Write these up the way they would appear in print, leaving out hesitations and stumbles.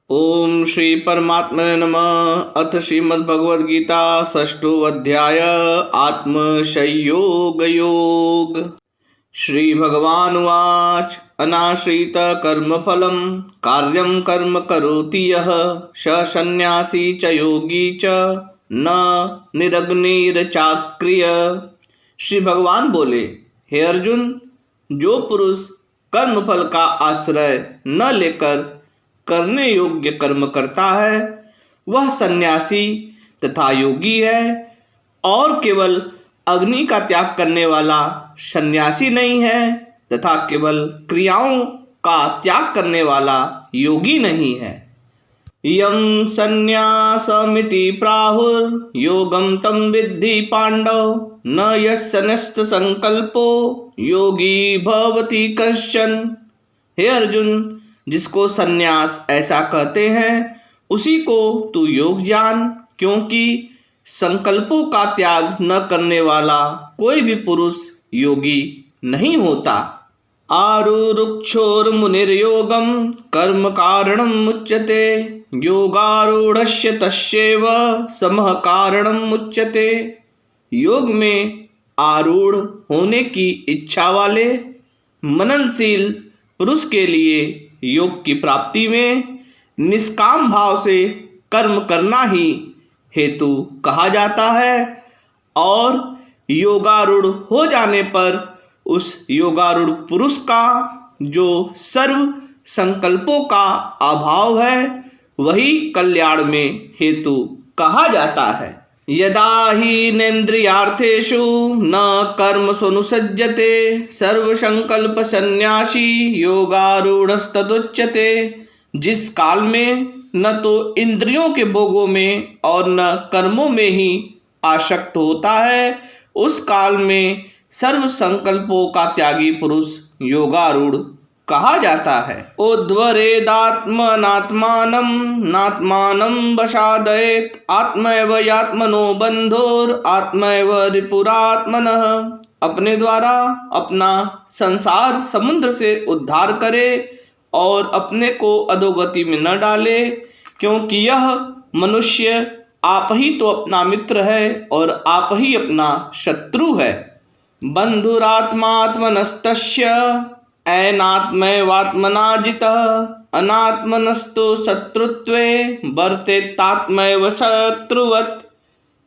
ओम श्री परमात्मने नमः। अथ श्रीमद्भगवद्गीता षष्ठो अध्याय आत्मसंयोग योग। श्री भगवान उवाच अनाश्रित कर्मफलं कार्यं कर्म करोति यः स सन्न्यासी च योगी च न निरग्निर्चाक्रिय। श्री भगवान बोले, हे अर्जुन, जो पुरुष कर्मफल का आश्रय न लेकर करने योग्य कर्म करता है वह सन्यासी तथा योगी है, और केवल अग्नि का त्याग करने वाला सन्यासी नहीं है तथा केवल क्रियाओं का त्याग करने वाला योगी नहीं है। यं सन्न्यासमिति प्राहुर्योगं तं विद्धि पांडव न यस्य न्यस्त संकल्पो योगी भवति कश्चन। हे अर्जुन, जिसको सन्यास ऐसा कहते हैं उसी को तू योग जान, क्योंकि संकल्पों का त्याग न करने वाला कोई भी पुरुष योगी नहीं होता। आरुरुक्षोर्मुनिर्योगं कर्म कारणं उच्यते योगारूढ़स्य तस्यैव समः कारणं उच्यते। योग में आरूढ़ होने की इच्छा वाले मननशील पुरुष के लिए योग की प्राप्ति में निष्काम भाव से कर्म करना ही हेतु कहा जाता है, और योगारूढ़ हो जाने पर उस योगारूढ़ पुरुष का जो सर्व संकल्पों का अभाव है वही कल्याण में हेतु कहा जाता है। यदा हि नेन्द्रियार्थेषु न कर्मस्वनुसज्जते सर्वसंकल्प सन्यासी योगारूढ़स्तदुच्यते। जिस काल में न तो इंद्रियों के भोगों में और न कर्मों में ही आसक्त होता है, उस काल में सर्व संकल्पों का त्यागी पुरुष योगारूढ़ कहा जाता है। उद्वरेदात्मनात्मानं नात्मानं वशादयेत् आत्मैव यात्मनो बन्धोर आत्मैव रिपुरात्मनः। अपने द्वारा अपना संसार समुद्र से उद्धार करे और अपने को अधोगति में न डाले, क्योंकि यह मनुष्य आप ही तो अपना मित्र है और आप ही अपना शत्रु है। बंधुरात्मात्मनस्तस्य ऐनात्मैवात्मना जितः अनात्मनस्तु शत्रुत्वे वर्तेतात्मैव शत्रुवत्।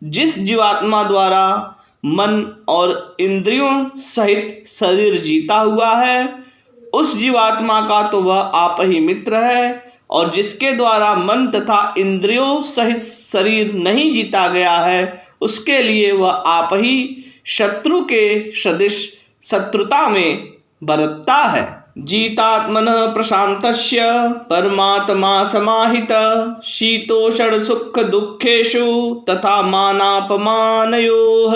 जिस जीवात्मा द्वारा मन और इंद्रियों सहित शरीर जीता हुआ है उस जीवात्मा का तो वह आप ही मित्र है, और जिसके द्वारा मन तथा इंद्रियों सहित शरीर नहीं जीता गया है उसके लिए वह आप ही शत्रु के सदृश शत्रुता में बरतता है। जीतात्मनः प्रशान्तस्य परमात्मा समाहितः शीतोषण सुख दुखेषु तथा मानापमानयोः।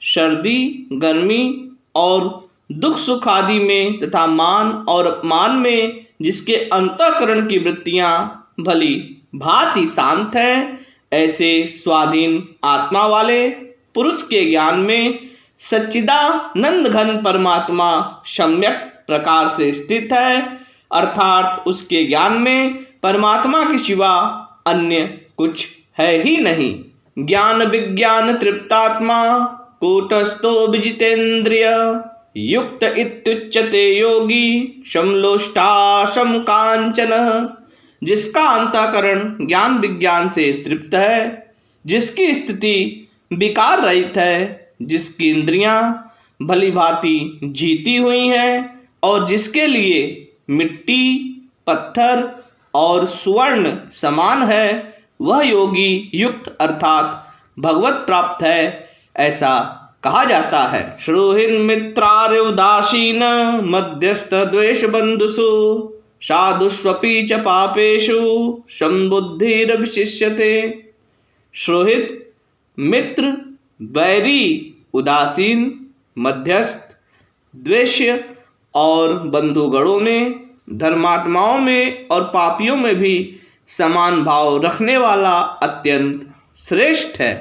सर्दी गर्मी और दुख सुख आदि में तथा मान और अपमान में जिसके अंतःकरण की वृत्तियां भली भांति शांत हैं, ऐसे स्वाधीन आत्मा वाले पुरुष के ज्ञान में सच्चिदानंद घन परमात्मा सम्यक प्रकार से स्थित है, अर्थात उसके ज्ञान में परमात्मा के सिवा अन्य कुछ है ही नहीं। ज्ञान विज्ञान तृप्तात्मा कूटस्थो विजितेन्द्रिय युक्त इत्युच्यते योगी समलोष्टासम कांचन। जिसका अंतःकरण ज्ञान विज्ञान से तृप्त है, जिसकी स्थिति विकार रहित है, जिसकी इंद्रियां भली भांति जीती हुई हैं और जिसके लिए मिट्टी पत्थर और स्वर्ण समान है, वह योगी युक्त अर्थात भगवत प्राप्त है, ऐसा कहा जाता है। श्रोहिन मित्रार्य उदासीन मध्यस्थ द्वेष बंधुषु साधुष्वपि च पापेषु संबुद्धिरभिशिष्यते। श्रोहित मित्र वैरी उदासीन मध्यस्थ द्वेष्य और बंधुगणों में धर्मात्माओं में और पापियों में भी समान भाव रखने वाला अत्यंत श्रेष्ठ है।